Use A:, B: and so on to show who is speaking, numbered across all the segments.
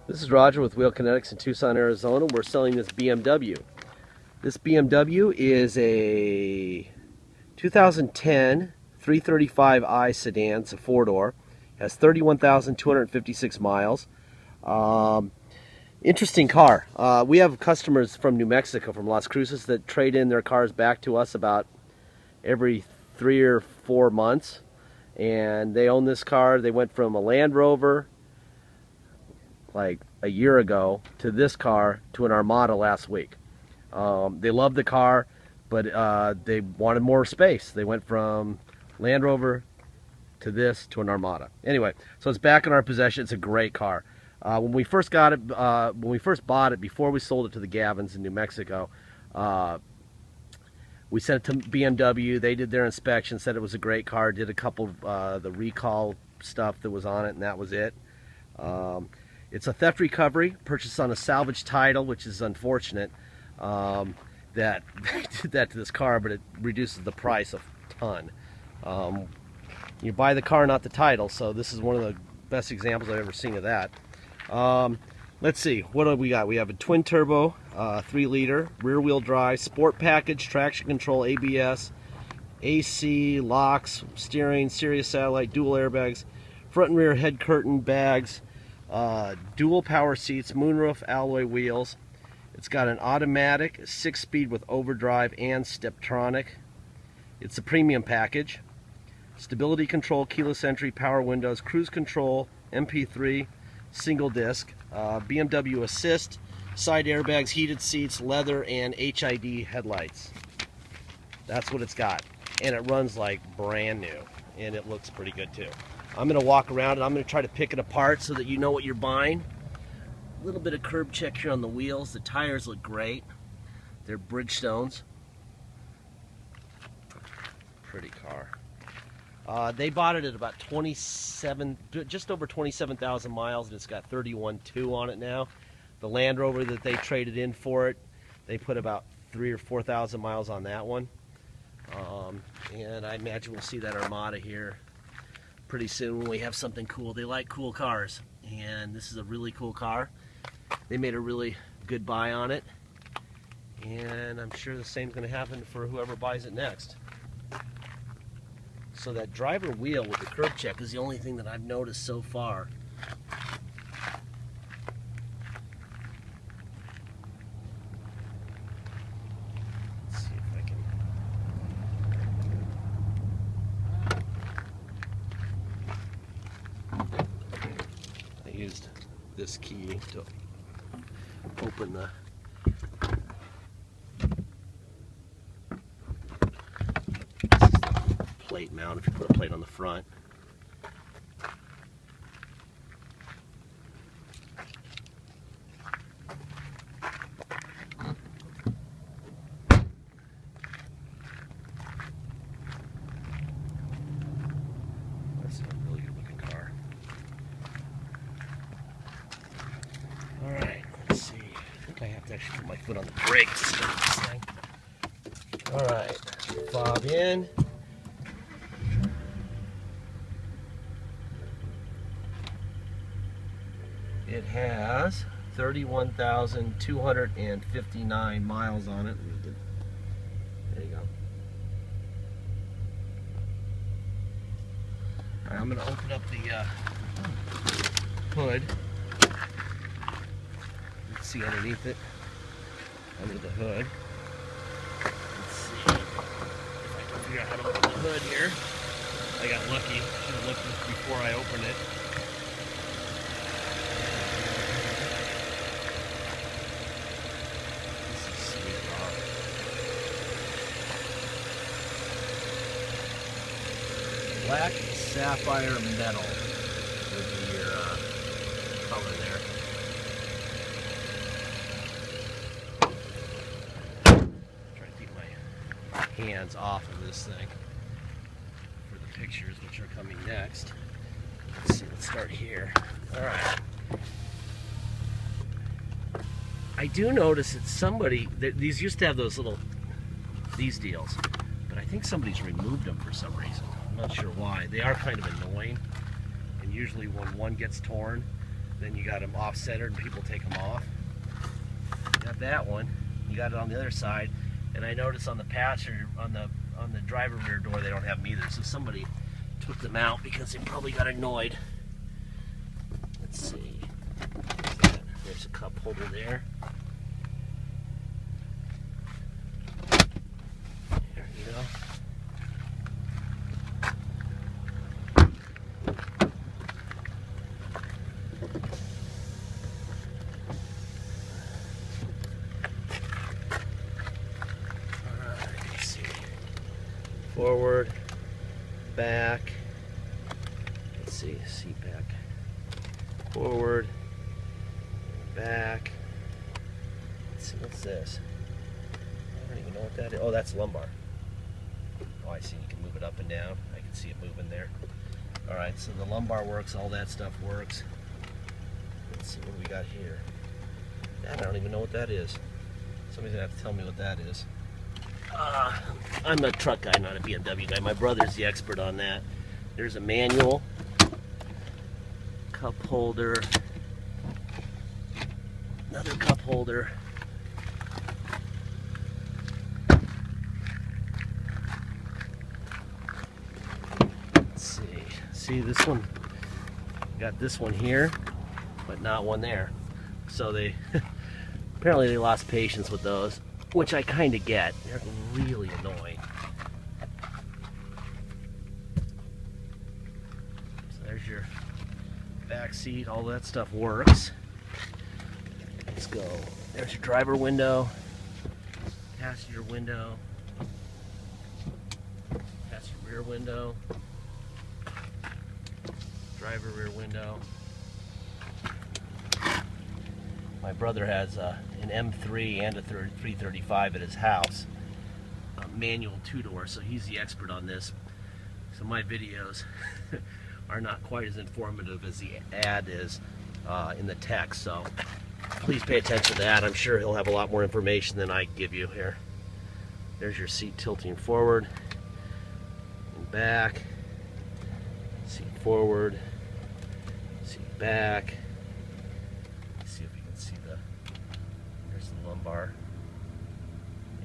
A: This is Roger with Wheel Kinetics in Tucson, Arizona. We're selling this BMW. This BMW is a 2010 335i sedan. It's a four-door. Has 31,256 miles. Interesting car. We have customers from New Mexico, from Las Cruces, that trade in their cars back to us about every 3 or 4 months. And they own this car. They went from a Land Rover like a year ago to this car to an Armada last week. They loved the car, but they wanted more space. They went from Land Rover to this to an Armada. Anyway, so it's back in our possession. It's a great car. When we first got it, when we first bought it, before we sold it to the Gavins in New Mexico, we sent it to BMW. They did their inspection, said it was a great car, did a couple of the recall stuff that was on it, and that was it. It's a theft recovery, purchased on a salvage title, which is unfortunate that they did that to this car, but it reduces the price a ton. You buy the car, not the title, so this is one of the best examples I've ever seen of that. Let's see, what do we got? We have a twin turbo, 3-liter, rear wheel drive, sport package, traction control, ABS, AC, locks, steering, Sirius satellite, dual airbags, front and rear head curtain bags, dual power seats, moonroof, alloy wheels. It's got an automatic 6-speed with overdrive and Steptronic. It's a premium package. Stability control, keyless entry, power windows, cruise control, MP3, single disc, BMW assist, side airbags, heated seats, leather, and HID headlights. That's what it's got, and it runs like brand new, and it looks pretty good too. I'm going to walk around and I'm going to try to pick it apart so that you know what you're buying. A little bit of curb check here on the wheels. The tires look great. They're Bridgestones. Pretty car. They bought it at about just over 27,000 miles, and it's got 31.2 on it now. The Land Rover that they traded in for it, they put about 3,000 or 4,000 miles on that one. And I imagine we'll see that Armada here pretty soon when we have something cool. They like cool cars, and this is a really cool car. They made a really good buy on it, and I'm sure the same is going to happen for whoever buys it next. So that driver wheel with the curb check is the only thing that I've noticed so far. Let's see if I can. I used this key to open the plate mount if you put a plate on the front. That's a really good looking car. Alright, let's see. I think I have to actually put my foot on the brake to start this thing. Alright, fob in. It has 31,259 miles on it. There you go. All right, I'm going to open up the hood. Let's see underneath it, under the hood. Let's see if I can figure out how to open the hood here. I got lucky. Should have looked before I opened it. Black sapphire metal would be your color there. Try to keep my hands off of this thing for the pictures, which are coming next. Let's see, let's start here. Alright. I do notice that these used to have those these deals, but I think somebody's removed them for some reason. I'm not sure why. They are kind of annoying, and usually when one gets torn, Then you got them off-centered and people take them off. You got that one. You got it on the other side. And I noticed on the passenger, on the driver rear door, they don't have them either. So somebody took them out because they probably got annoyed. Let's see. There's a cup holder there. There you go. Forward, back, let's see, seat back, forward, back, let's see, what's this? I don't even know what that is. Oh, that's lumbar. Oh, I see, you can move it up and down. I can see it moving there. Alright, so the lumbar works, all that stuff works. Let's see, what do we got here? That, I don't even know what that is. Somebody's gonna have to tell me what that is. I'm a truck guy, not a BMW guy. My brother's the expert on that. There's a manual, cup holder, another cup holder. Let's see. See this one? Got this one here, but not one there. So they apparently they lost patience with those, which I kind of get. They're really annoying. So there's your back seat. All that stuff works. Let's go. There's your driver window, passenger window, passenger rear window, driver rear window. My brother has an M3 and a 335 at his house, a manual two-door, so he's the expert on this. So my videos are not quite as informative as the ad is in the text, so please pay attention to that. I'm sure he'll have a lot more information than I give you here. There's your seat tilting forward and back, seat forward, seat back. Lumbar.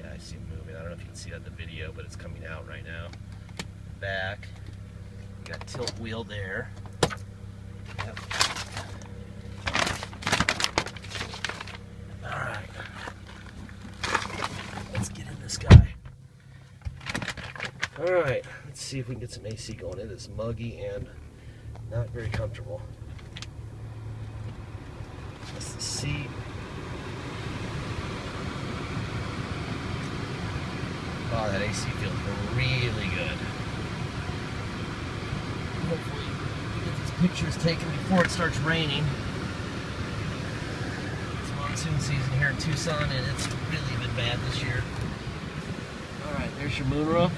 A: Yeah, I see it moving. I don't know if you can see that in the video, but it's coming out right now. Back. You got tilt wheel there. Yep. Alright. Let's get in this guy. Alright, let's see if we can get some AC going. It is muggy and not very comfortable. That's the seat. Oh, that AC feels really good. Hopefully we get these pictures taken before it starts raining. It's monsoon season here in Tucson and it's really been bad this year. Alright, there's your moonroof.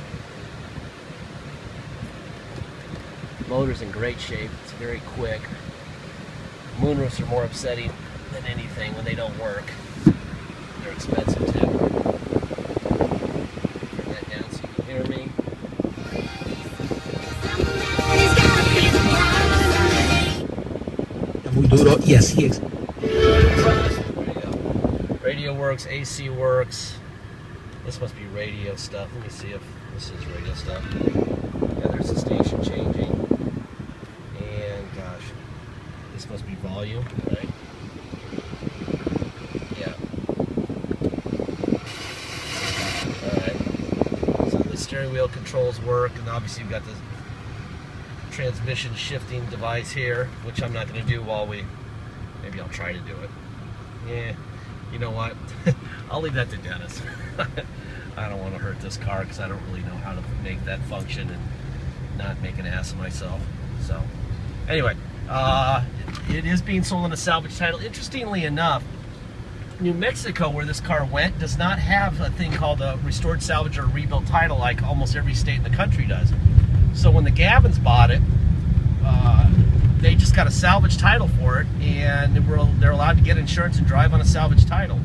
A: Motor's in great shape. It's very quick. Moonroofs are more upsetting than anything when they don't work. They're expensive too. Me.
B: Yes, he is.
A: Radio works, AC works. This must be radio stuff. Let me see if this is radio stuff. Yeah, there's the station changing. And gosh, this must be volume, right? Yeah. Steering wheel controls work, and obviously you've got the transmission shifting device here, which I'm not going to do while maybe I'll try to do it. Yeah, you know what? I'll leave that to Dennis. I don't want to hurt this car because I don't really know how to make that function and not make an ass of myself. So anyway, it is being sold on a salvage title. Interestingly enough, New Mexico, where this car went, does not have a thing called a restored salvage or rebuilt title like almost every state in the country does. So when the Gavins bought it, they just got a salvage title for it, and they're allowed to get insurance and drive on a salvage title,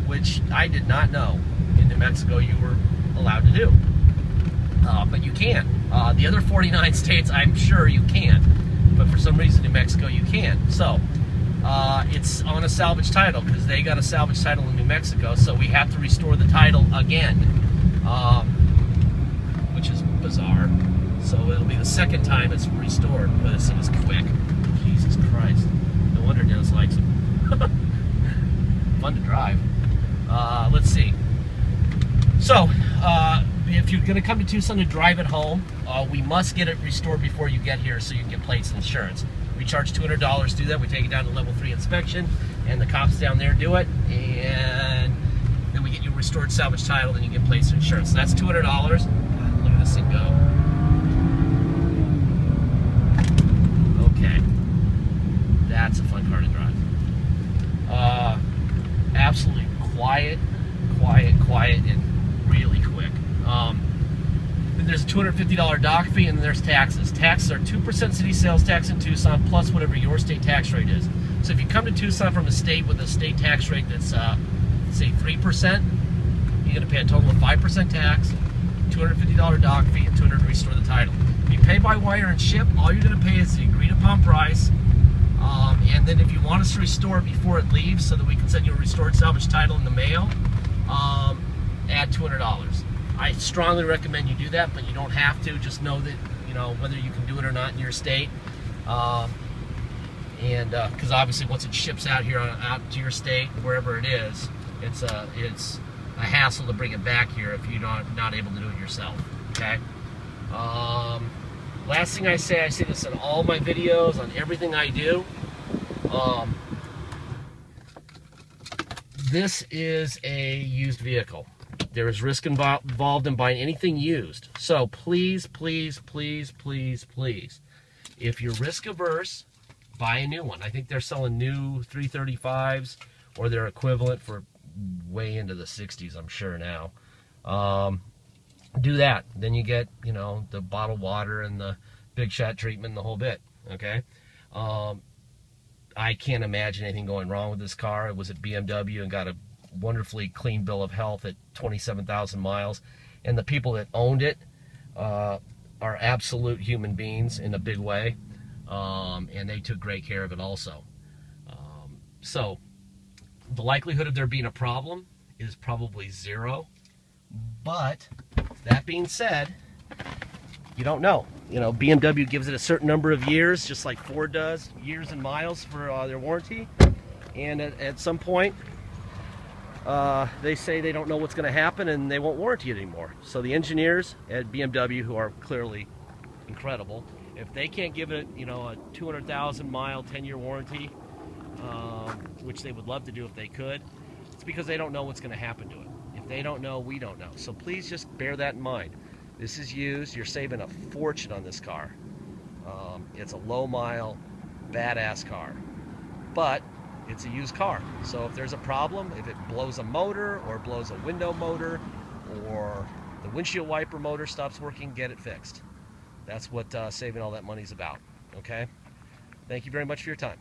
A: which I did not know in New Mexico you were allowed to do. But you can. The other 49 states, I'm sure you can, but for some reason New Mexico you can. So It's on a salvage title because they got a salvage title in New Mexico, so we have to restore the title again, which is bizarre. So it'll be the second time it's restored, but this thing is quick. Jesus Christ. No wonder Dennis likes it. Fun to drive. Let's see. So, if you're going to come to Tucson to drive it home, we must get it restored before you get here so you can get plates and insurance. We charge $200 to do that. We take it down to level 3 inspection, and the cops down there do it, and then we get you a restored salvage title, then you get plates and insurance. So that's $200. God, look at this thing go. Okay. That's a fun car to drive. Absolutely quiet, and really quick. Then there's a $250 dock fee, and then there's taxes. Taxes are 2% city sales tax in Tucson, plus whatever your state tax rate is. So if you come to Tucson from a state with a state tax rate that's, say, 3%, you're going to pay a total of 5% tax, $250 dock fee, and $200 to restore the title. If you pay by wire and ship, all you're going to pay is the agreed-upon price. And then if you want us to restore it before it leaves so that we can send you a restored salvage title in the mail, add $200. I strongly recommend you do that, but you don't have to. Just know that, you know, whether you can do it or not in your state. Because obviously once it ships out here, out to your state, wherever it is, it's a hassle to bring it back here if you're not able to do it yourself, okay? Last thing I say this in all my videos, on everything I do. This is a used vehicle. There is risk involved in buying anything used. So please, please, please, please, please, if you're risk averse, buy a new one. I think they're selling new 335s or their equivalent for way into the 60s, I'm sure now. Do that. Then you get, you know, the bottled water and the big shot treatment and the whole bit, okay? I can't imagine anything going wrong with this car. It was at BMW and got a wonderfully clean bill of health at 27,000 miles. And the people that owned it are absolute human beings in a big way. And they took great care of it also. So the likelihood of there being a problem is probably 0. But that being said, you don't know. You know, BMW gives it a certain number of years, just like Ford does, years and miles for their warranty. And at some point, they say they don't know what's going to happen and they won't warranty it anymore. So the engineers at BMW, who are clearly incredible, if they can't give it, you know, a 200,000 mile, 10-year warranty, which they would love to do if they could, it's because they don't know what's going to happen to it. If they don't know, we don't know. So please just bear that in mind. This is used. You're saving a fortune on this car. It's a low-mile, badass car. But it's a used car. So if there's a problem, if it blows a motor or blows a window motor or the windshield wiper motor stops working, get it fixed. That's what saving all that money is about. Okay? Thank you very much for your time.